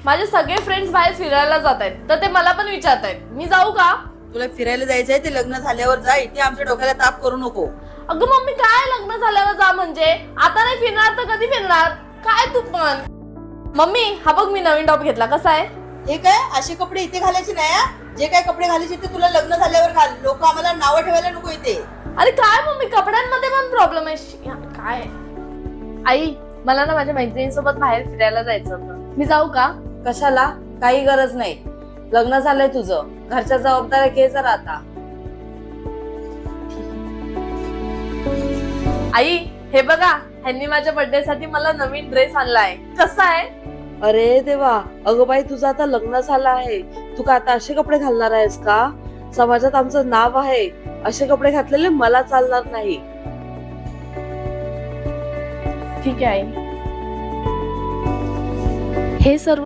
माझे सगळे फ्रेंड्स बाहेर फिरायला जात आहेत, तर ते मला पण विचारत आहेत मी जाऊ का. तुला फिरायला जायचंय ते लग्न झाल्यावर जा, इथे आमच्या डोक्याला ताप करू नको. अगं मम्मी काय लग्न झाल्यावर जा म्हणजे, आता नाही फिरणार तर कधी फिरणार. काय तू पण. मम्मी हा बघ मी नवीन टॉप घेतला, कसा आहे. हे काय असे कपडे इथे घालायचे नाही हा? जे काय कपडे घालायचे ते तुला लग्न झाल्यावर घाल. लोक आम्हाला नावं ठेवायला नको इथे. अरे काय मम्मी कपड्यांमध्ये पण प्रॉब्लेम आहे. काय आई, मला ना माझ्या मैत्रिणीसोबत बाहेर फिरायला जायचं होतं, मी जाऊ का. कशाला, काही गरज नाही. लग्न झालंय तुझं, घरच्या जबाबदाऱ्या घे जरा आता. आई हे बघा, ह्यांनी माझ्या बर्थडे साठी मला नवीन ड्रेस आणलाय, कसा आहे. अरे देवा, अगं बाई तुझं आता लग्न झालं आहे, तू का आता असे कपडे घालणार आहेस का. समाजात आमचं नाव आहे, असे कपडे घातलेले मला चालणार नाही. ठीक आहे आई. हे सर्व